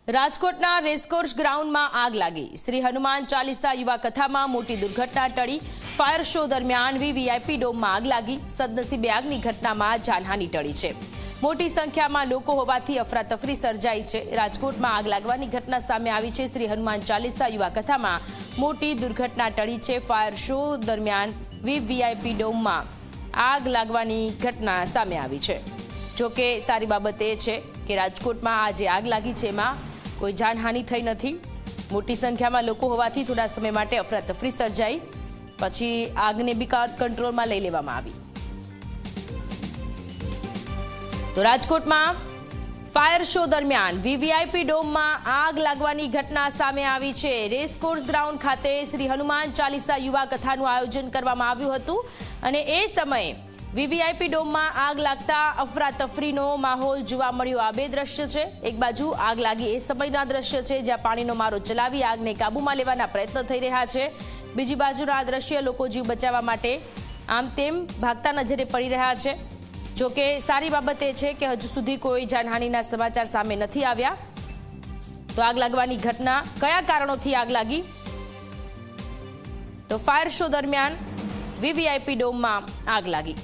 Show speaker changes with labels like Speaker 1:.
Speaker 1: રાજકોટના રેસકોર્સ ગ્રાઉન્ડમાં આગ લાગી। શ્રી હનુમાન ચાલીસા યુવા કથામાં મોટી દુર્ઘટના ટળી। ફાયર શો દરમિયાન વીવીઆઈપી ડોમમાં આગ લાગી। સદનસીબે આગની ઘટનામાં જાનહાનિ ટળી છે। મોટી સંખ્યામાં લોકો હોવાથી અફરાતફરી સર્જાઈ છે। રાજકોટમાં આગ લાગવાની ઘટના સામે આવી છે। શ્રી હનુમાન ચાલીસા યુવા કથામાં મોટી દુર્ઘટના ટળી છે। ફાયર શો દરમિયાન વીવીઆઈપી ડોમમાં આગ લાગવાની ઘટના સામે આવી છે। જોકે સારી બાબત એ છે કે રાજકોટમાં આજે આગ લાગી છે એમાં કોઈ જાનહાનિ થઈ નથી। મોટી સંખ્યામાં લોકો હોવાથી થોડા સમય માટે અફરાતફરી સર્જાઈ, પછી આગને બી કંટ્રોલમાં લઈ લેવામાં આવી। તો રાજકોટમાં ફાયર શો દરમિયાન વીવીઆઈપી ડોમમાં આગ લાગવાની ઘટના સામે આવી છે। રેસકોર્સ ગ્રાઉન્ડ ખાતે શ્રી હનુમાન ચાલીસા યુવા કથાનું આયોજન કરવામાં આવ્યું હતું અને એ સમયે વીવીઆઈપી ડોમમાં આગ લાગતા અફરાતફરીનો માહોલ જોવા મળ્યો। આ બે દ્રશ્ય છે। એક બાજુ આગ લાગી એ સમયના દ્રશ્ય છે જ્યાં પાણીનો મારો ચલાવી આગને કાબૂમાં લેવાના પ્રયત્ન થઈ રહ્યા છે। બીજી બાજુના આ દ્રશ્ય લોકો જીવ બચાવવા માટે આમ તેમ ભાગતા નજરે પડી રહ્યા છે। જોકે સારી બાબત એ છે કે હજુ સુધી કોઈ જાનહાનિના સમાચાર સામે નથી આવ્યા। તો આગ લાગવાની ઘટના, કયા કારણોથી આગ લાગી? તો ફાયર શો દરમિયાન વીવીઆઈપી ડોમમાં આગ લાગી।